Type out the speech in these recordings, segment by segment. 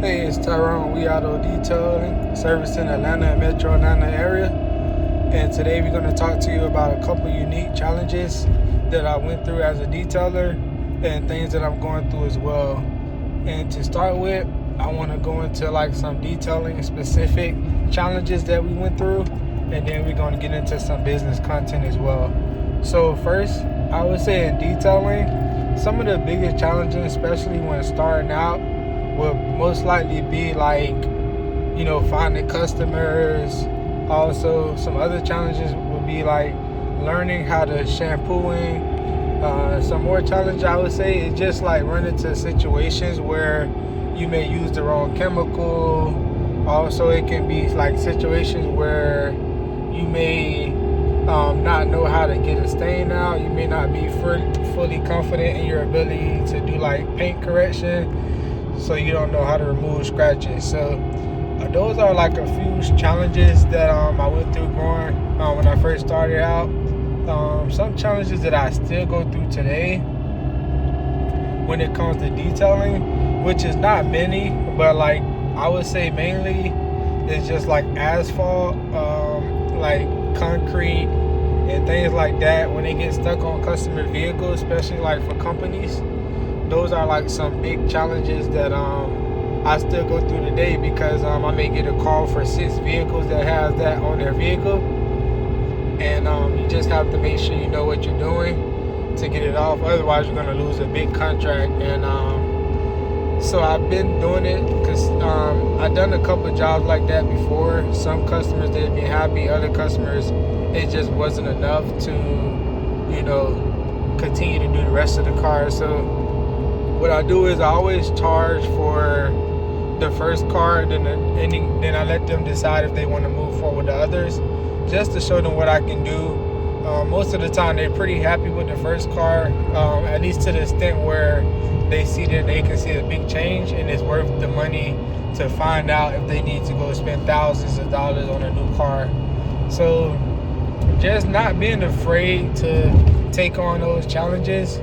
Hey, it's Tyrone. We Auto Detailing, servicing Atlanta and Metro Atlanta area. And today we're going to talk to you about a couple unique challenges that I went through as a detailer and things that I'm going through as well. And to start with, I want to go into like some detailing specific challenges that we went through, and then we're going to get into some business content as well. So first, I would say in detailing, some of the biggest challenges, especially when starting out, will most likely be like, finding customers. Also, some other challenges would be like learning how to shampooing. Some more challenge I would say is just like running into situations where you may use the wrong chemical. Also, it can be like situations where you may not know how to get a stain out. You may not be fully confident in your ability to do like paint correction, so you don't know how to remove scratches. So those are like a few challenges that I went through growing when I first started out. Some challenges that I still go through today when it comes to detailing, which is not many, but like I would say mainly is just like asphalt, like concrete and things like that when they get stuck on customer vehicles, especially like for companies. Those are like some big challenges that I still go through today, because I may get a call for 6 vehicles that has that on their vehicle, and you just have to make sure you know what you're doing to get it off. Otherwise, you're gonna lose a big contract. And so I've been doing it because I've done a couple of jobs like that before. Some customers, they'd be happy. Other customers, it just wasn't enough to, continue to do the rest of the car. So what I do is I always charge for the first car, then I let them decide if they want to move forward with the others, just to show them what I can do. Most of the time, they're pretty happy with the first car, at least to the extent where they see that they can see a big change, and it's worth the money to find out if they need to go spend thousands of dollars on a new car. So just not being afraid to take on those challenges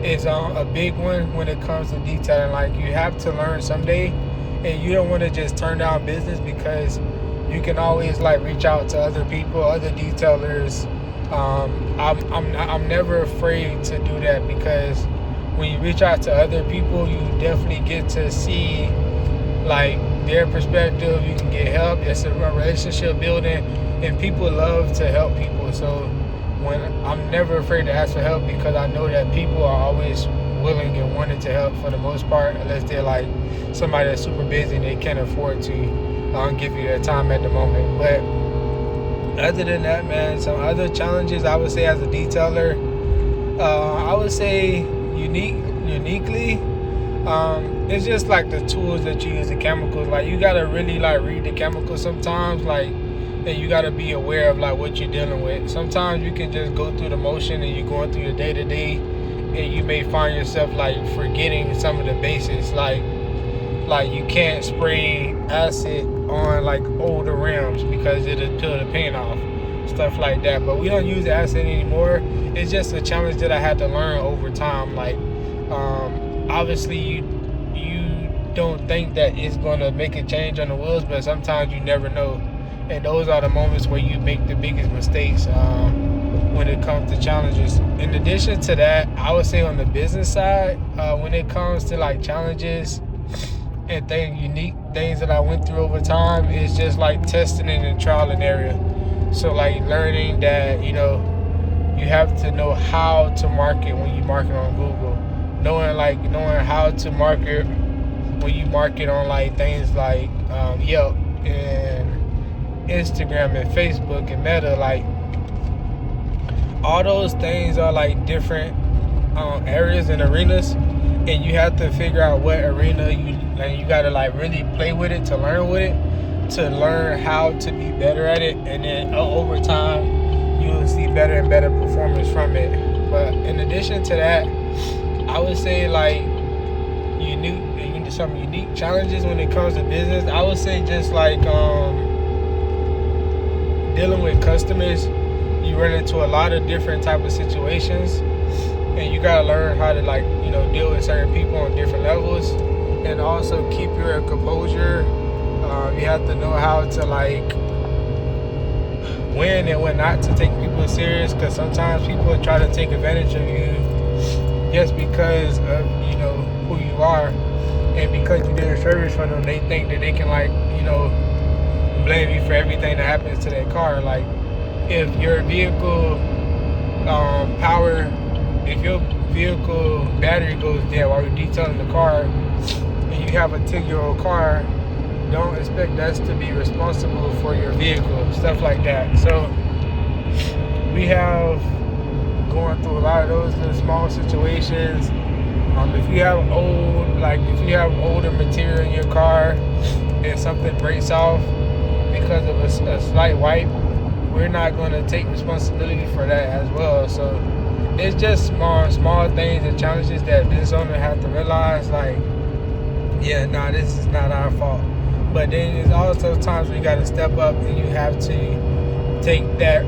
is a big one when it comes to detailing. Like, you have to learn someday, and you don't want to just turn down business, because you can always like reach out to other people, other detailers. I'm never afraid to do that, because when you reach out to other people, you definitely get to see like their perspective. You can get help. It's a relationship building, and people love to help people. So when I'm never afraid to ask for help, because I know that people are always willing and wanting to help for the most part, unless they're like somebody that's super busy and they can't afford to give you their time at the moment. But other than that, man, some other challenges I would say as a detailer, I would say uniquely, it's just like the tools that you use, the chemicals. Like, you gotta really like read the chemicals sometimes, like, and you gotta be aware of like what you're dealing with. Sometimes you can just go through the motion and you're going through your day-to-day, and you may find yourself like forgetting some of the basics, like you can't spray acid on like older rims because it'll peel the paint off, stuff like that. But we don't use acid anymore. It's just a challenge that I had to learn over time. Like, obviously you don't think that it's gonna make a change on the wheels, but sometimes you never know, and those are the moments where you make the biggest mistakes when it comes to challenges. In addition to that, I would say on the business side, when it comes to like challenges and unique things that I went through over time, is just like testing it and trial and error. So like learning that, you have to know how to market when you market on Google, knowing how to market when you market on like things like Yelp and Instagram and Facebook and Meta. Like, all those things are like different areas and arenas, and you have to figure out what arena you gotta like really play with it to learn with it, to learn how to be better at it, and then over time you'll see better and better performance from it. But in addition to that, I would say like some unique challenges when it comes to business. I would say just like dealing with customers. You run into a lot of different type of situations, and you gotta learn how to deal with certain people on different levels. and also keep your composure. You have to know how to like when and when not to take people serious, because sometimes people try to take advantage of you just because of who you are, and because you did a service for them, they think that they can like blame you for everything that happens to that car. Like if your vehicle if your vehicle battery goes dead while you're detailing the car, and you have a 10-year-old car, don't expect us to be responsible for your vehicle, stuff like that. So we have going through a lot of those little small situations. If you have older material in your car and something breaks off because of a slight wipe, we're not going to take responsibility for that as well. So it's just small things and challenges that business owners have to realize, like, this is not our fault. But then there's also times when you got to step up and you have to take that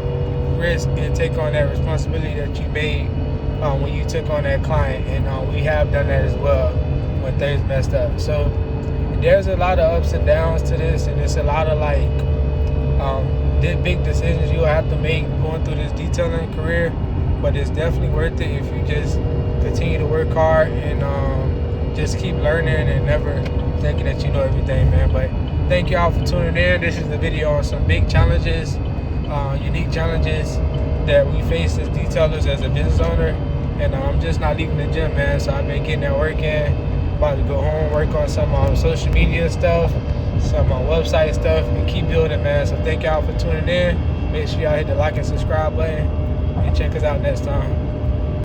risk and take on that responsibility that you made when you took on that client. And we have done that as well when things messed up. So there's a lot of ups and downs to this, and it's a lot of big decisions you'll have to make going through this detailing career. But it's definitely worth it if you just continue to work hard and just keep learning and never thinking that you know everything, man. But thank y'all for tuning in. This is the video on some big challenges, unique challenges that we face as detailers, as a business owner. And I'm just not leaving the gym, man. So I've been getting that work in. About to go home, work on some social media stuff, some website stuff, and keep building, man. So thank y'all for tuning in. Make sure y'all hit the like and subscribe button, and check us out next time.